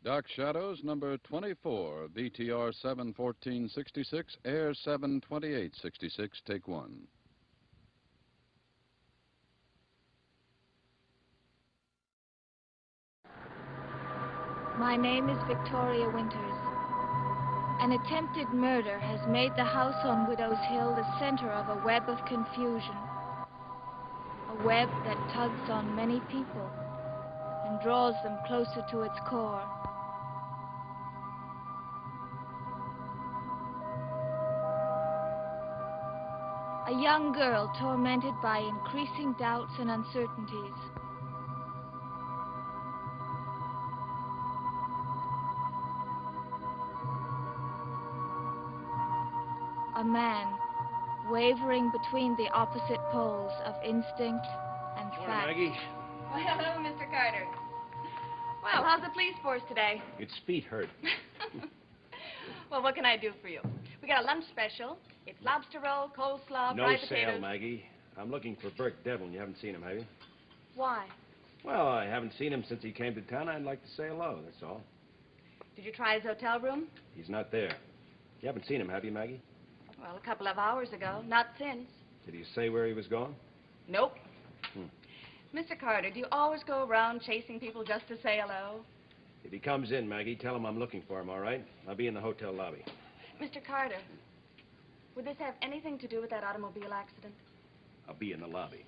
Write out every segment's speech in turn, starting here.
Dark Shadows, number 24, BTR 71466, Air 72866, take one. My name is Victoria Winters. An attempted murder has made the house on Widow's Hill the center of a web of confusion. A web that tugs on many people and draws them closer to its core. A young girl tormented by increasing doubts and uncertainties. A man wavering between the opposite poles of instinct and fact. Maggie. Well, hello, Mr. Carter. Well, how's the police force today? It's feet hurt. Well, what can I do for you? We got a lunch special. It's lobster roll, coleslaw, No fried sale, potatoes. Maggie. I'm looking for Burke Devlin. You haven't seen him, have you? Why? Well, I haven't seen him since he came to town. I'd like to say hello, that's all. Did you try his hotel room? He's not there. You haven't seen him, have you, Maggie? Well, a couple of hours ago. Not since. Did he say where he was going? Nope. Mr. Carter, do you always go around chasing people just to say hello? If he comes in, Maggie, tell him I'm looking for him, all right? I'll be in the hotel lobby. Mr. Carter, would this have anything to do with that automobile accident? I'll be in the lobby.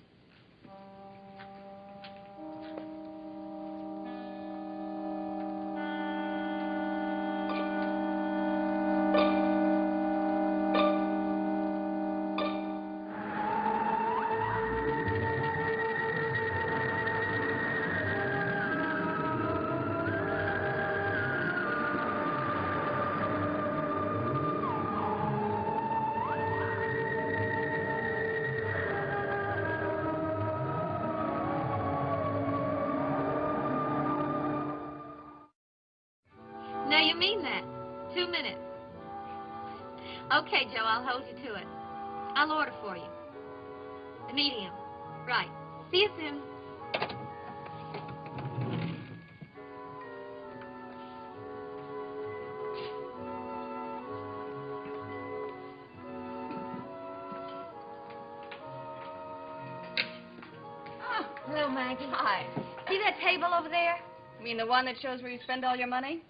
Now you mean that? 2 minutes. Okay, Joe, I'll hold you to it. I'll order for you. The medium. Right. See you soon. Oh, Hello, Maggie. hi. See that table over there? You mean the one that shows where you spend all your money?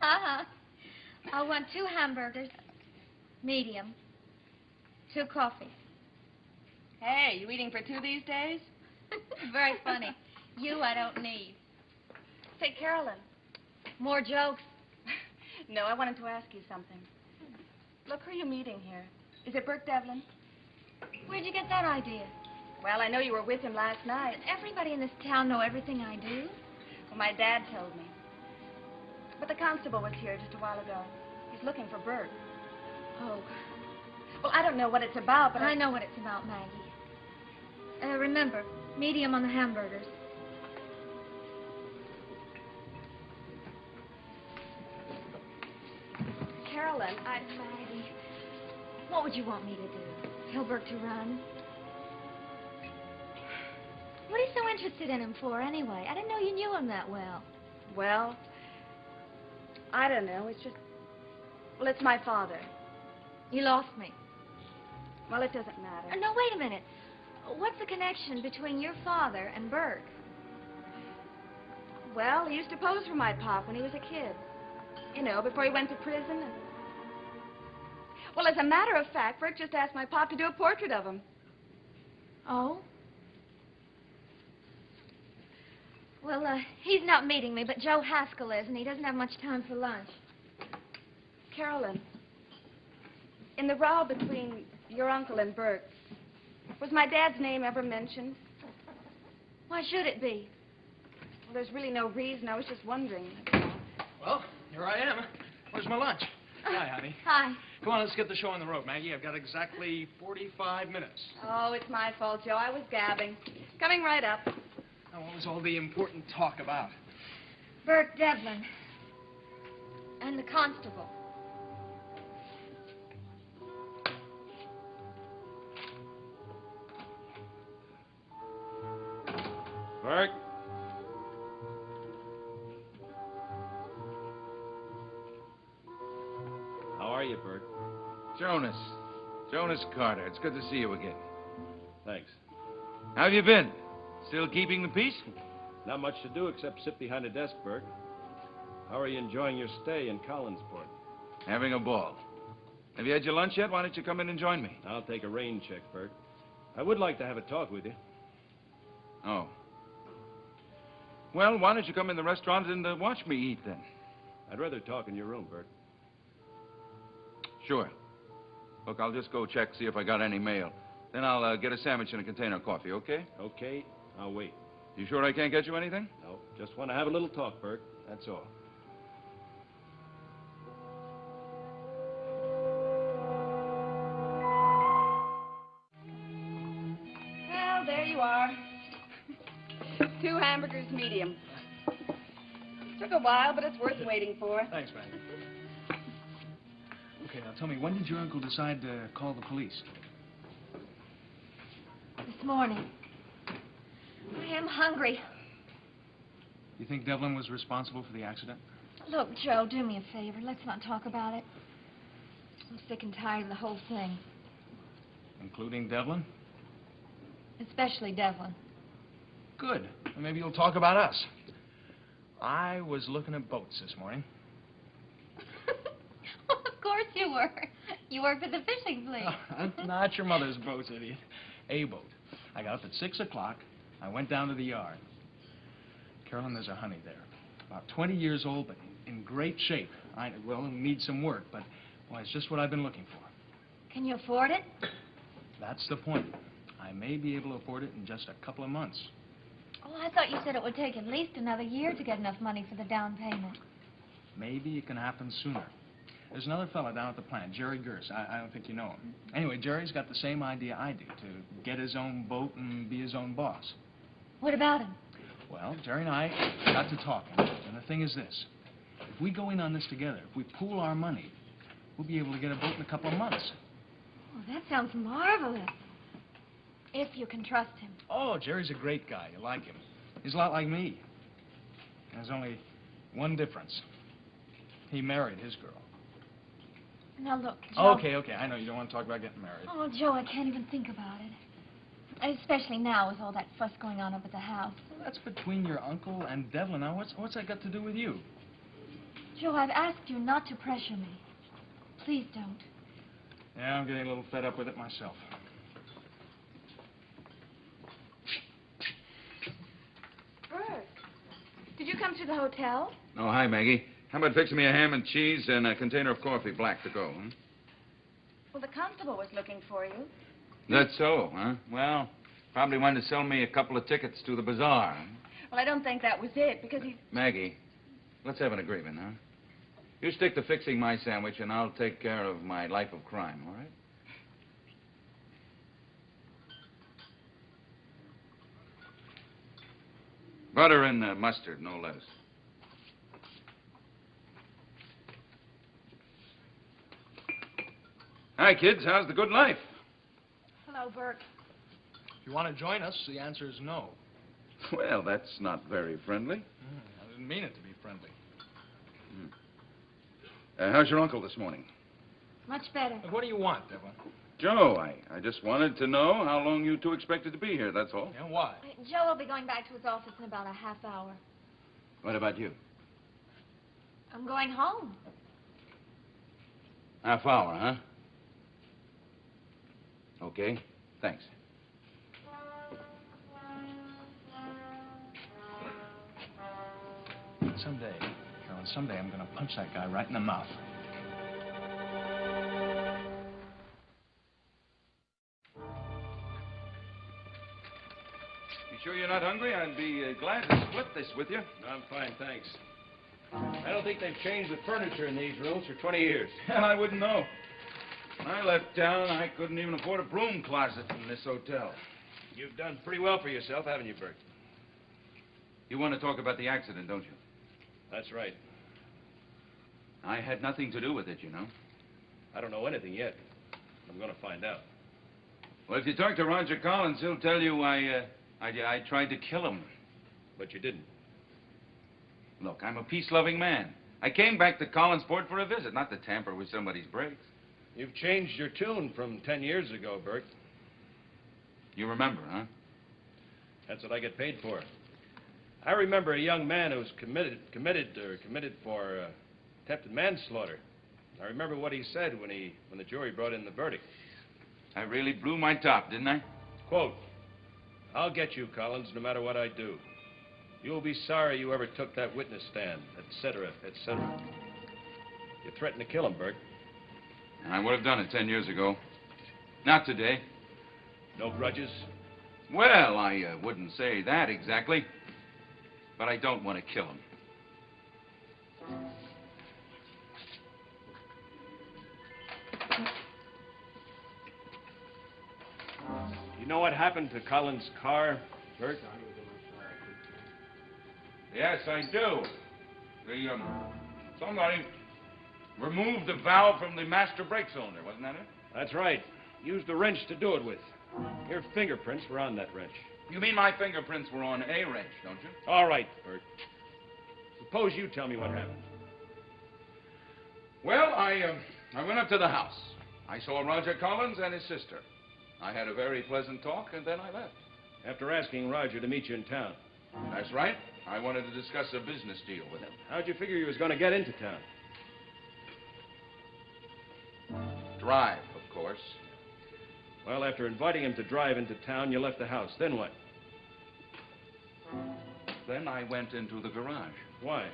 Uh-huh. I want 2 hamburgers, medium, 2 coffees. Hey, you eating for 2 these days? Very funny. You I don't need. Say, Carolyn. More jokes? No, I wanted to ask you something. Look, who are you meeting here? Is it Burke Devlin? Where'd you get that idea? Well, I know you were with him last night. Everybody in this town know everything I do. Well, my dad told me. But the constable was here just a while ago. He's looking for Burke. Oh. Well, I don't know what it's about, but I know what it's about, Maggie. Remember, medium on the hamburgers. Carolyn, Maggie, what would you want me to do? Tell Burke to run? What are you so interested in him for, anyway? I didn't know you knew him that well. Well, I don't know. It's just... Well, it's my father. You lost me. Well, it doesn't matter. No, wait a minute. What's the connection between your father and Burke? Well, he used to pose for my pop when he was a kid. You know, before he went to prison. And... Well, as a matter of fact, Burke just asked my pop to do a portrait of him. Oh? Well, he's not meeting me, but Joe Haskell is, and he doesn't have much time for lunch. Carolyn, in the row between your uncle and Burke, was my dad's name ever mentioned? Why should it be? Well, there's really no reason. I was just wondering. Well, here I am. Where's my lunch? Hi, honey. Hi. Come on, let's get the show on the road, Maggie. I've got exactly 45 minutes. Oh, it's my fault, Joe. I was gabbing. Coming right up. Now, what was all the important talk about? Burke Devlin. And the constable. Burke? Jonas. Jonas Carter. It's good to see you again. Thanks. How have you been? Still keeping the peace? Not much to do except sit behind a desk, Bert. How are you enjoying your stay in Collinsport? Having a ball. Have you had your lunch yet? Why don't you come in and join me? I'll take a rain check, Bert. I would like to have a talk with you. Oh. Well, why don't you come in the restaurant and watch me eat then? I'd rather talk in your room, Bert. Sure. Look, I'll just go check, see if I got any mail. Then I'll get a sandwich and a container of coffee, okay? Okay, I'll wait. You sure I can't get you anything? No, just want to have a little talk, Bert. That's all. Well, there you are. 2 hamburgers, medium. Took a while, but it's worth waiting for. Thanks, Maggie. Okay, now tell me, when did your uncle decide to call the police? This morning. I am hungry. You think Devlin was responsible for the accident? Look, Joe, do me a favor. Let's not talk about it. I'm sick and tired of the whole thing. Including Devlin? Especially Devlin. Good. Well, maybe you'll talk about us. I was looking at boats this morning. Of course you were. You work for the fishing fleet. Not your mother's boat, idiot. A boat. I got up at 6 o'clock. I went down to the yard. Carolyn, there's a honey there. About 20 years old, but in great shape. Well, it'll need some work, but, well, it's just what I've been looking for. Can you afford it? That's the point. I may be able to afford it in just a couple of months. Oh, I thought you said it would take at least another year to get enough money for the down payment. Maybe it can happen sooner. There's another fella down at the plant, Jerry Gers. I don't think you know him. Anyway, Jerry's got the same idea I do, to get his own boat and be his own boss. What about him? Well, Jerry and I got to talking, and the thing is this. If we go in on this together, if we pool our money, we'll be able to get a boat in a couple of months. Oh, that sounds marvelous. If you can trust him. Oh, Jerry's a great guy. You like him. He's a lot like me. There's only one difference. He married his girl. Now, look, Joe. Okay. I know you don't want to talk about getting married. Oh, Joe, I can't even think about it. Especially now with all that fuss going on up at the house. Well, that's between your uncle and Devlin. Now, what's that got to do with you? Joe, I've asked you not to pressure me. Please don't. Yeah, I'm getting a little fed up with it myself. Bert, did you come to the hotel? Oh, hi, Maggie. How about fixing me a ham and cheese and a container of coffee, black to go, huh? Well, the constable was looking for you. That's so, huh? Well, probably wanted to sell me a couple of tickets to the bazaar. Huh? Well, I don't think that was it, because he's... Maggie, let's have an agreement, huh? You stick to fixing my sandwich, and I'll take care of my life of crime, all right? Butter and mustard, no less. Hi, kids. How's the good life? Hello, Bert. If you want to join us, the answer is no. Well, that's not very friendly. I didn't mean it to be friendly. How's your uncle this morning? Much better. Look, what do you want, Devlin? Joe, I just wanted to know how long you two expected to be here, that's all. Yeah, why? Joe will be going back to his office in about a half hour. What about you? I'm going home. Half hour, huh? Okay, thanks. Someday, Carolyn, someday I'm going to punch that guy right in the mouth. You sure you're not hungry? I'd be glad to split this with you. I'm fine, thanks. I don't think they've changed the furniture in these rooms for 20 years. Hell, I wouldn't know. When I left town, I couldn't even afford a broom closet in this hotel. You've done pretty well for yourself, haven't you, Bert? You want to talk about the accident, don't you? That's right. I had nothing to do with it, you know. I don't know anything yet. I'm going to find out. Well, if you talk to Roger Collins, he'll tell you I tried to kill him. But you didn't. Look, I'm a peace-loving man. I came back to Collinsport for a visit, not to tamper with somebody's brakes. You've changed your tune from 10 years ago, Burke. You remember, huh? That's what I get paid for. I remember a young man who was committed for attempted manslaughter. I remember what he said when the jury brought in the verdict. I really blew my top, didn't I? Quote, "I'll get you, Collins, no matter what I do. You'll be sorry you ever took that witness stand, etc., etc." You threatened to kill him, Burke. I would have done it 10 years ago. Not today. No grudges? Well, I wouldn't say that exactly. But I don't want to kill him. You know what happened to Collins' car, Burke? Yes, I do. Somebody removed the valve from the master brake cylinder, wasn't that it? That's right. Used the wrench to do it with. Your fingerprints were on that wrench. You mean my fingerprints were on a wrench, don't you? All right, Bert. Suppose you tell me what happened. Well, I went up to the house. I saw Roger Collins and his sister. I had a very pleasant talk, and then I left. After asking Roger to meet you in town. That's right. I wanted to discuss a business deal with him. How'd you figure you was going to get into town? Drive, of course. Well, after inviting him to drive into town, you left the house. Then what? Then I went into the garage. Why?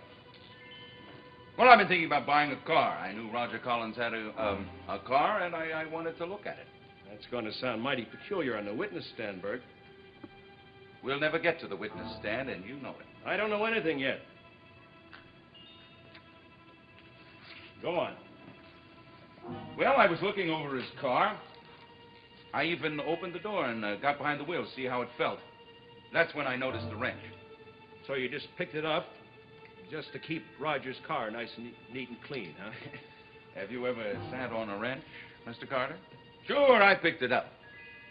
Well, I've been thinking about buying a car. I knew Roger Collins had a car, and I wanted to look at it. That's going to sound mighty peculiar on the witness stand, Bert. We'll never get to the witness stand, and you know it. I don't know anything yet. Go on. Well, I was looking over his car. I even opened the door and got behind the wheel to see how it felt. That's when I noticed the wrench. So you just picked it up just to keep Roger's car nice and neat and clean, huh? Have you ever sat on a wrench, Mr. Carter? Sure, I picked it up.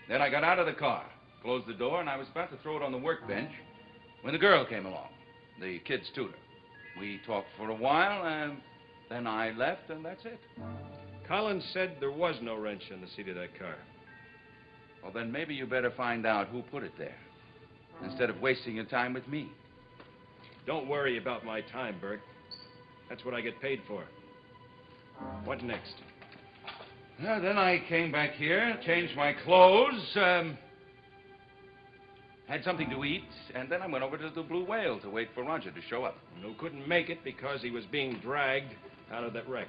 Then I got out of the car, closed the door, and I was about to throw it on the workbench when the girl came along, the kid's tutor. We talked for a while, and then I left, and that's it. Collins said there was no wrench in the seat of that car. Well, then maybe you better find out who put it there, instead of wasting your time with me. Don't worry about my time, Bert. That's what I get paid for. What next? Well, then I came back here, changed my clothes, had something to eat, and then I went over to the Blue Whale to wait for Roger to show up. Who couldn't make it because he was being dragged out of that wreck.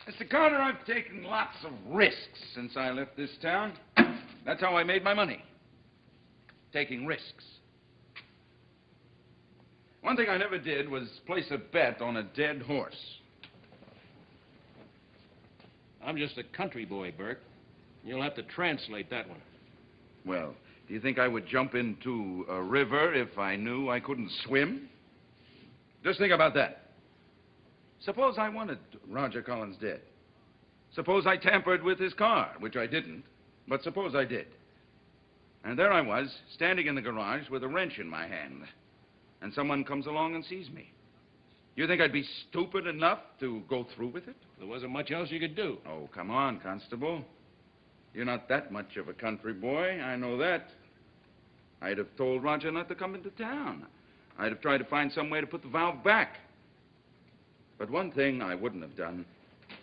Mr. Carter, I've taken lots of risks since I left this town. That's how I made my money. Taking risks. One thing I never did was place a bet on a dead horse. I'm just a country boy, Burke. You'll have to translate that one. Well, do you think I would jump into a river if I knew I couldn't swim? Just think about that. Suppose I wanted Roger Collins dead. Suppose I tampered with his car, which I didn't, but suppose I did. And there I was, standing in the garage with a wrench in my hand, and someone comes along and sees me. You think I'd be stupid enough to go through with it? There wasn't much else you could do. Oh, come on, Constable. You're not that much of a country boy, I know that. I'd have told Roger not to come into town. I'd have tried to find some way to put the valve back. But one thing I wouldn't have done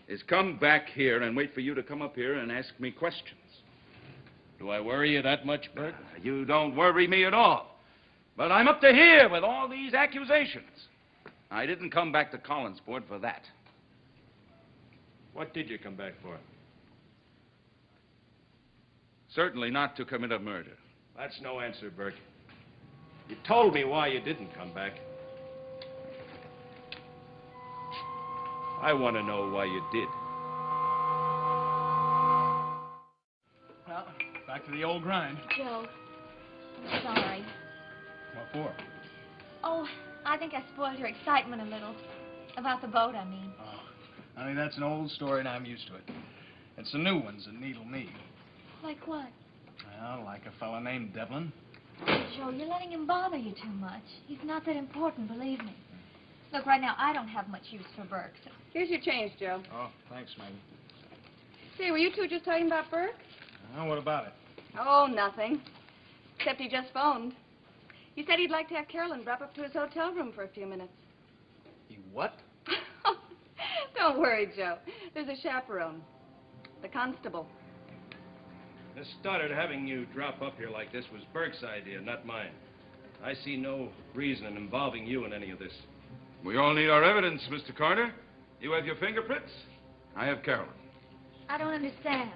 is come back here and wait for you to come up here and ask me questions. Do I worry you that much, Bert? You don't worry me at all. But I'm up to here with all these accusations. I didn't come back to Collinsport for that. What did you come back for? Certainly not to commit a murder. That's no answer, Bert. You told me why you didn't come back. I want to know why you did. Well, back to the old grind. Joe, I'm sorry. What for? Oh, I think I spoiled your excitement a little. About the boat, I mean. Oh, honey, that's an old story, and I'm used to it. It's the new ones that needle me. Like what? Well, like a fella named Devlin. Joe, you're letting him bother you too much. He's not that important, believe me. Look, right now, I don't have much use for Burke. So... Here's your change, Joe. Oh, thanks, Maggie. Say, were you two just talking about Burke? What about it? Oh, nothing. Except he just phoned. He said he'd like to have Carolyn drop up to his hotel room for a few minutes. He what? Don't worry, Joe. There's a chaperone. The constable. Miss Stoddard, having you drop up here like this was Burke's idea, not mine. I see no reason in involving you in any of this. We all need our evidence, Mr. Carter. You have your fingerprints. I have Carolyn. I don't understand.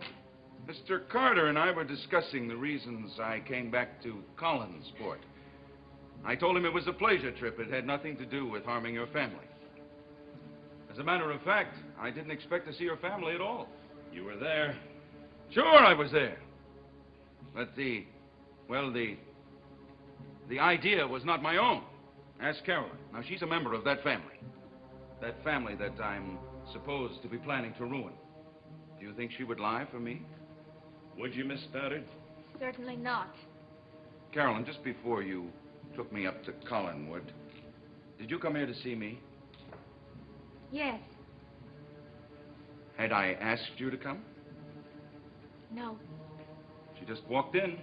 Mr. Carter and I were discussing the reasons I came back to Collinsport. I told him it was a pleasure trip. It had nothing to do with harming your family. As a matter of fact, I didn't expect to see your family at all. You were there. Sure, I was there. But the idea was not my own. Ask Carolyn. Now, she's a member of that family. That family that I'm supposed to be planning to ruin. Do you think she would lie for me? Would you, Miss Stoddard? Certainly not. Carolyn, just before you took me up to Collinwood, did you come here to see me? Yes. Had I asked you to come? No. She just walked in.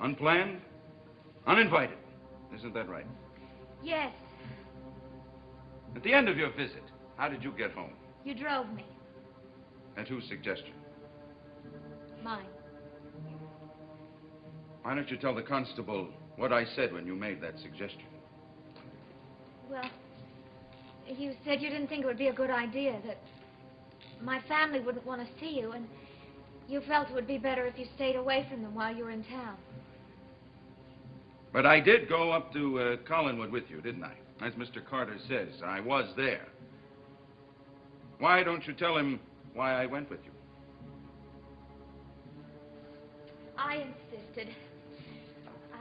Unplanned, uninvited. Isn't that right? Yes. At the end of your visit, how did you get home? You drove me. At whose suggestion? Mine. Why don't you tell the constable what I said when you made that suggestion? Well, you said you didn't think it would be a good idea, that my family wouldn't want to see you, and you felt it would be better if you stayed away from them while you were in town. But I did go up to Collinwood with you, didn't I? As Mr. Carter says, I was there. Why don't you tell him why I went with you? I insisted.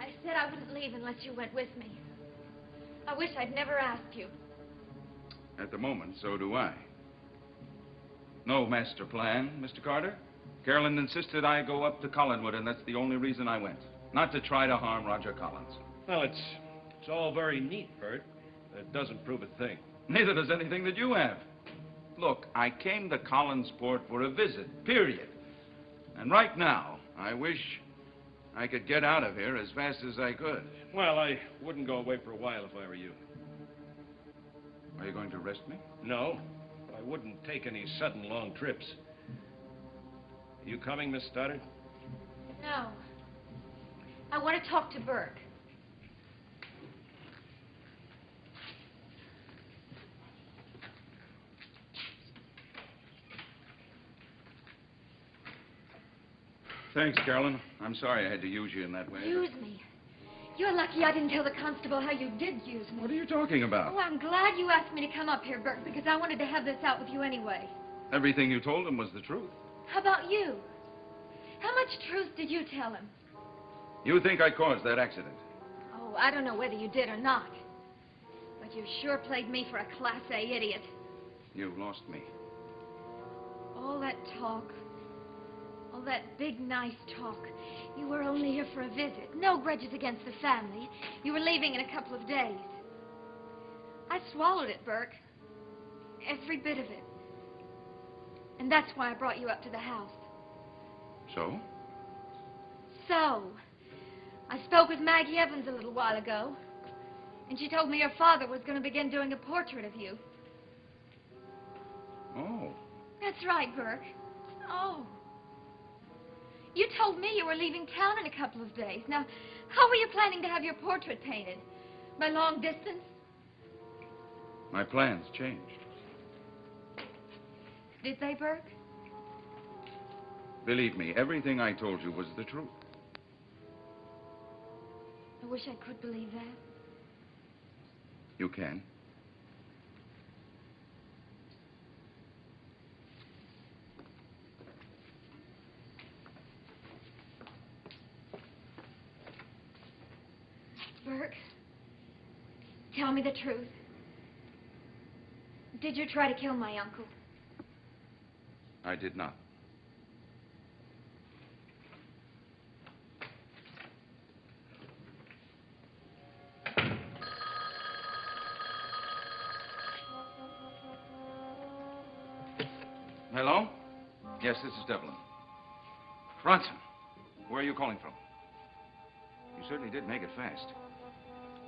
I said I wouldn't leave unless you went with me. I wish I'd never asked you. At the moment, so do I. No master plan, Mr. Carter. Carolyn insisted I go up to Collinwood, and that's the only reason I went. Not to try to harm Roger Collins. Well, it's all very neat, Bert. It doesn't prove a thing. Neither does anything that you have. Look, I came to Collinsport for a visit, period. And right now, I wish I could get out of here as fast as I could. Well, I wouldn't go away for a while if I were you. Are you going to arrest me? No, I wouldn't take any sudden long trips. Are you coming, Miss Stoddard? No. I want to talk to Burke. Thanks, Carolyn. I'm sorry I had to use you in that way. Use me? You're lucky I didn't tell the constable how you did use me. What are you talking about? Oh, I'm glad you asked me to come up here, Burke, because I wanted to have this out with you anyway. Everything you told him was the truth. How about you? How much truth did you tell him? You think I caused that accident? Oh, I don't know whether you did or not. But you sure played me for a Class A idiot. You lost me. All that talk. All that big, nice talk. You were only here for a visit. No grudges against the family. You were leaving in a couple of days. I swallowed it, Burke. Every bit of it. And that's why I brought you up to the house. So? So, I spoke with Maggie Evans a little while ago, and she told me your father was going to begin doing a portrait of you. Oh. That's right, Burke. Oh. You told me you were leaving town in a couple of days. Now, how were you planning to have your portrait painted? By long distance? My plans changed. Did they, Burke? Believe me, everything I told you was the truth. I wish I could believe that. You can. Burke, tell me the truth. Did you try to kill my uncle? I did not. Yes, this is Devlin. Bronson, where are you calling from? You certainly did make it fast.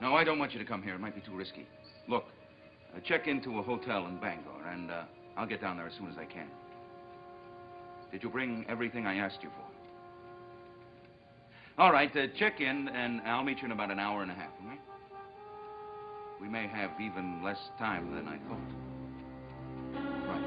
No, I don't want you to come here. It might be too risky. Look, check into a hotel in Bangor, and I'll get down there as soon as I can. Did you bring everything I asked you for? All right, check in, and I'll meet you in about an hour and a half, okay? We may have even less time than I thought. Right.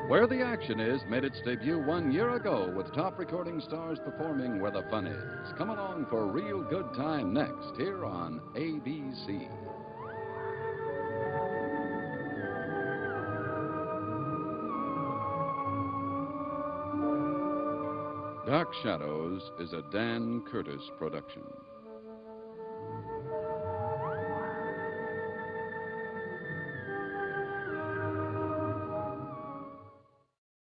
Where the Action Is made its debut 1 year ago with top recording stars performing Where the Fun Is. Come along for a real good time next here on ABC. Dark Shadows is a Dan Curtis production.